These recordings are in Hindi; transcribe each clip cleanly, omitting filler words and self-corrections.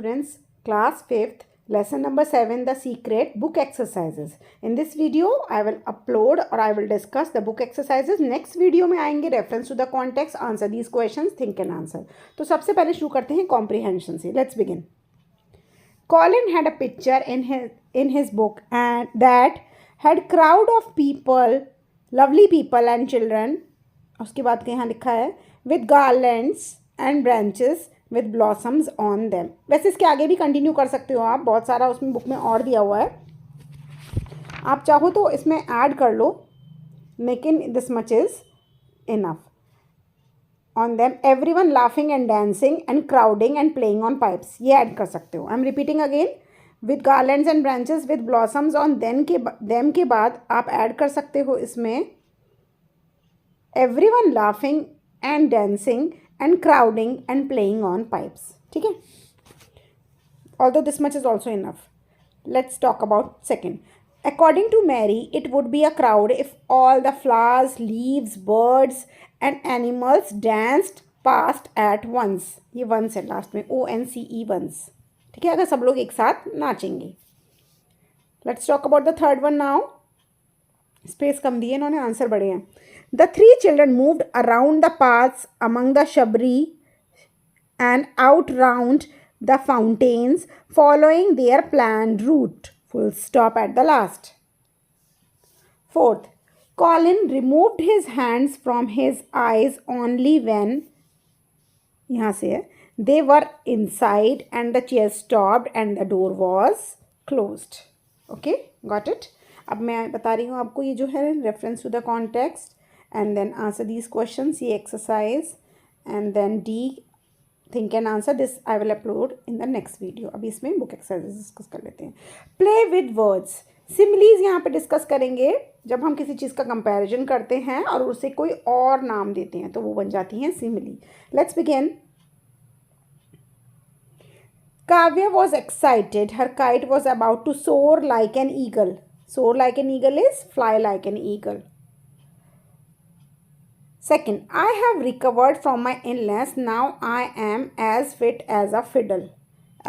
students, class 5th, lesson number 7, the secret book exercises. In this video, I will upload or I will discuss the book exercises. Next video में आएंगे reference to the context, answer these questions, think and answer. तो सबसे पहले शुरू करते हैं comprehension से. Let's begin. Colin had a picture in his book and that had crowd of people, lovely people and children. उसके बाद यहाँ लिखा है with garlands and branches with blossoms on them. वैसे इसके आगे भी कंटिन्यू कर सकते हो आप, बहुत सारा उसमें बुक में और दिया हुआ है, आप चाहो तो इसमें ऐड कर लो, लेकिन this much is enough. On them everyone laughing and dancing and crowding and playing on pipes, ये ऐड कर सकते हो. I am repeating again, with garlands and branches with blossoms on them के बाद आप ऐड कर सकते हो इसमें everyone laughing and dancing and crowding and playing on pipes. ठीक है, although this much is also enough. Let's talk about second. According to Mary, it would be a crowd if all the flowers, leaves, birds and animals danced past at once. ये once है लास्ट में, ONCE once. ठीक है, अगर सब लोग एक साथ नाचेंगे. Let's talk about the third one now. Space कम दिए इन्होंने, आंसर बड़े हैं. The three children moved around the paths among the shrubbery and out round the fountains, following their planned route. Full stop at the last. Fourth, Colin removed his hands from his eyes only when यहाँ से they were inside and the chair stopped and the door was closed. Okay, got it? अब मैं बता रही हूँ आपको ये जो है reference to the context and then answer these questions, ये exercise and then the think and answer. This I will upload in the next video. अभी इसमें बुक एक्सरसाइज डिस्कस कर लेते हैं. प्ले विद वर्ड्स, सिमिलीज यहाँ पे डिस्कस करेंगे. जब हम किसी चीज़ का कंपैरिजन करते हैं और उसे कोई और नाम देते हैं तो वो बन जाती हैं simile. Let's begin. Kavya was excited. Her kite was about to soar like an eagle. Soar like an eagle is fly like an eagle. Second, I have recovered from my illness. Now I am as fit as a fiddle.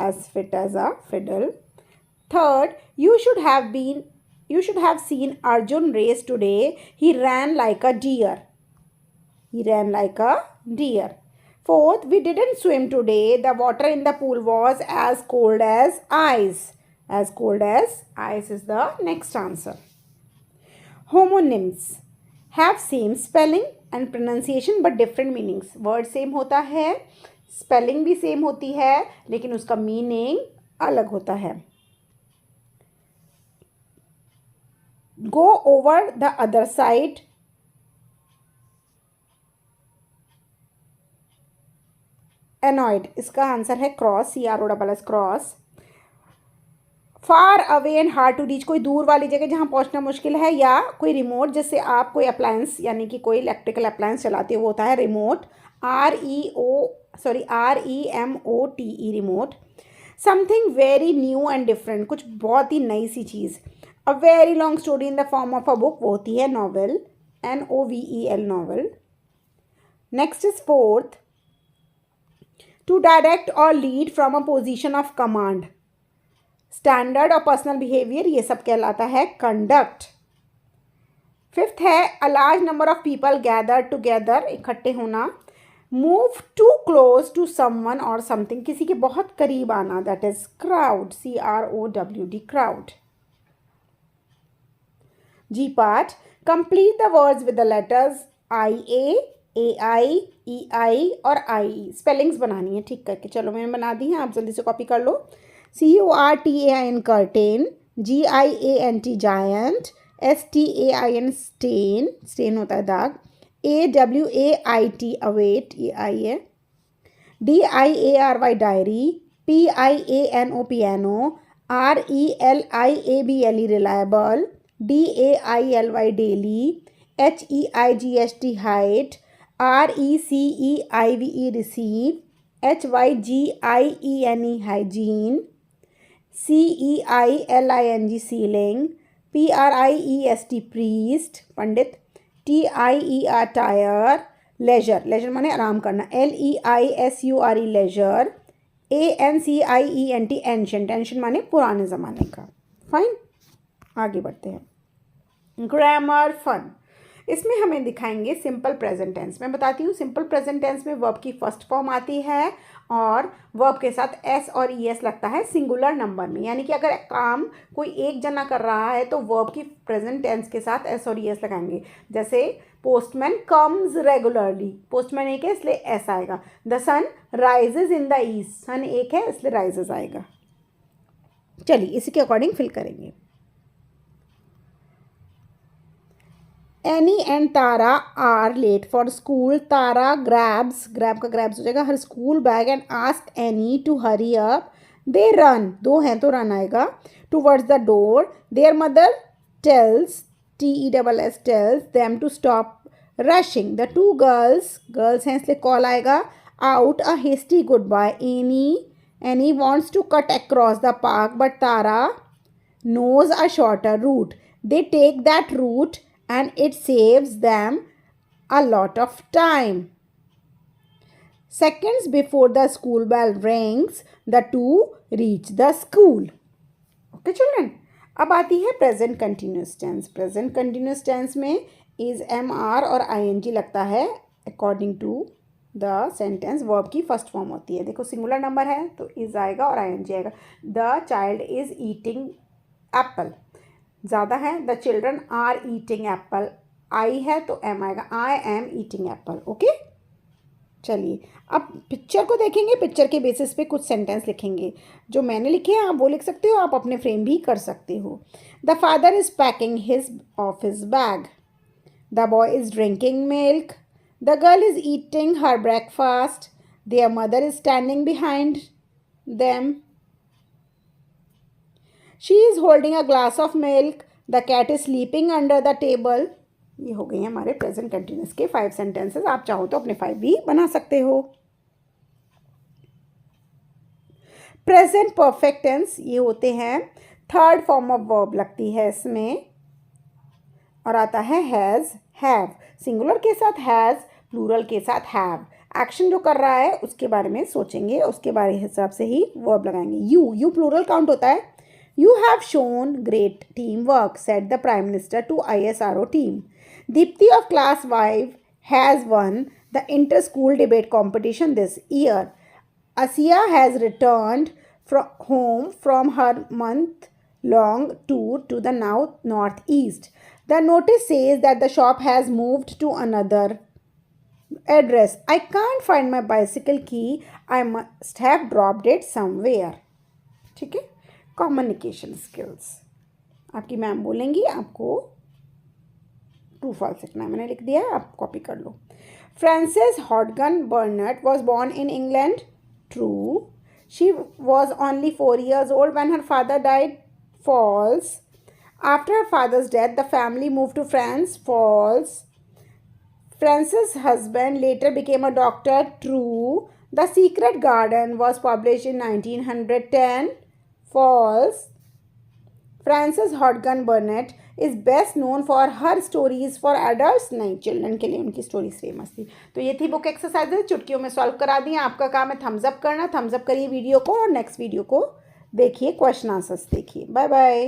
As fit as a fiddle. Third, you should have seen Arjun race today. He ran like a deer. He ran like a deer. Fourth, we didn't swim today. The water in the pool was as cold as ice. As cold as ice is the next answer. Homonyms have same spelling and pronunciation but different meanings. Word same होता है, spelling भी same होती है, लेकिन उसका meaning अलग होता है. Go over the other side. Annoyed, इसका आंसर है cross, CROSS cross. Far away and hard to reach, कोई दूर वाली जगह जहाँ पहुँचना मुश्किल है, या कोई रिमोट जिससे आप कोई अप्लायंस यानी कि कोई इलेक्ट्रिकल अप्लायंस चलाते हो, वो होता है remote. REMOTE remote. Something very new and different, कुछ बहुत ही नई सी चीज़. A very long story in the form of a book, वो होती है novel, NOVEL novel. Next is fourth, to direct or lead from a position of command. Standard और personal behavior, ये सब कहलाता है conduct. फिफ्थ है a large number of people gathered together, इकट्ठे होना. Move too close to someone or something, किसी के बहुत करीब आना, that is crowd, CROWD crowd. G part, complete the words with the letters IA, AI, EI और IE. स्पेलिंग्स बनानी है ठीक करके. चलो मैंने बना दी हैं, आप जल्दी से कॉपी कर लो. CURTAIN curtain, GIANT giant, STAIN stain, stain होता है दाग, AWAIT अवेट, ये आई है. DIARY diary, PIANO piano, RELIABLE reliable, DAILY daily, HEIGHT height, RECEIVE receive, HYGIENE hygiene, CEILING ceiling, PRIEST priest पंडित, TIER tire, leisure, leisure माने आराम करना, LEISURE leisure, ANCIENT, ancient, ancient माने पुराने ज़माने का। फाइन, आगे बढ़ते हैं। ग्रामर फन, इसमें हमें दिखाएंगे सिंपल प्रेजेंट टेंस। मैं बताती हूँ, सिंपल प्रेजेंट टेंस में वर्ब की फर्स्ट फॉर्म आती है और वर्ब के साथ एस और ईएस लगता है सिंगुलर नंबर में, यानी कि अगर काम कोई एक जना कर रहा है तो वर्ब की प्रेजेंट टेंस के साथ एस और ईएस लगाएंगे। जैसे पोस्टमैन कम्स रेगुलरली, पोस्टमैन एक है इसलिए एस आएगा। The sun rises in the east, sun एक है इसलिए राइजेज आएगा। चलिए इसी के अकॉर्डिंग फिल करेंगे। Annie and Tara are late for school. Tara grabs, grab का grabs हो जाएगा, her school bag and ask Annie to hurry up. They run, दो हैं तो run आएगा, towards the door. Their mother tells, TESS, tells them to stop rushing. The two girls, girls हैं इसलिए call आएगा, out a hasty goodbye. Annie wants to cut across the park but Tara knows a shorter route. They take that route and it saves them a lot of time. Seconds before the school bell rings, the two reach the school. Okay children, अब आती है present continuous tense. Present continuous tense में इज, एम, आर और ING लगता है according to the sentence. Verb की फर्स्ट फॉर्म होती है। देखो सिंगुलर नंबर है तो इज आएगा और ING आएगा। The child is eating apple, ज़्यादा है, the children are eating apple, I है तो एम आएगा, I am eating apple. Okay, चलिए अब पिक्चर को देखेंगे, पिक्चर के बेसिस पे कुछ सेंटेंस लिखेंगे। जो मैंने लिखे हैं आप वो लिख सकते हो, आप अपने फ्रेम भी कर सकते हो। The father is packing his office bag, the boy is drinking milk, the girl is eating her breakfast, their mother is standing behind them, she is holding a glass of milk, the cat is sleeping under the table. ये हो गए हैं हमारे प्रेजेंट कंटिन्यूस के 5 सेंटेंसेस। आप चाहो तो अपने 5 भी बना सकते हो। प्रेजेंट परफेक्ट टेंस ये होते हैं, थर्ड फॉर्म ऑफ वर्ब लगती है इसमें और आता है हैज़, हैव। सिंगुलर के साथ हैज़, प्लूरल के साथ हैव। एक्शन जो कर रहा है उसके बारे में सोचेंगे, उसके बारे हिसाब से ही वर्ब लगाएंगे। यू प्लूरल काउंट होता है। You have shown great teamwork, said the Prime Minister to ISRO team. Deepthi of class 5 has won the inter-school debate competition this year. Asiya has returned home from her month-long tour to the northeast. The notice says that the shop has moved to another address. I can't find my bicycle key. I must have dropped it somewhere. ठीक है, कम्युनिकेशन स्किल्स आपकी मैम बोलेंगी, आपको ट्रू फॉल्स लिखना है। मैंने लिख दिया है, आप कॉपी कर लो। Frances Hodgson Burnett was born in England, true. She was only 4 years old when her father died, false. After her father's death, the family moved to France, false. Francis' husband later became a doctor, true. The Secret Garden was published in 1910, false. Frances Hodgkin Burnett is best known for her stories for adults, नहीं, चिल्ड्रन के लिए उनकी स्टोरीज फेमस थी। तो ये थी बुक एक्सरसाइजेज, चुटकियों में सॉल्व करा दी। आपका काम है थम्स अप करना। थम्स अप करिए वीडियो को और नेक्स्ट वीडियो को देखिए, क्वेश्चन आंसर्स देखिए। Bye bye.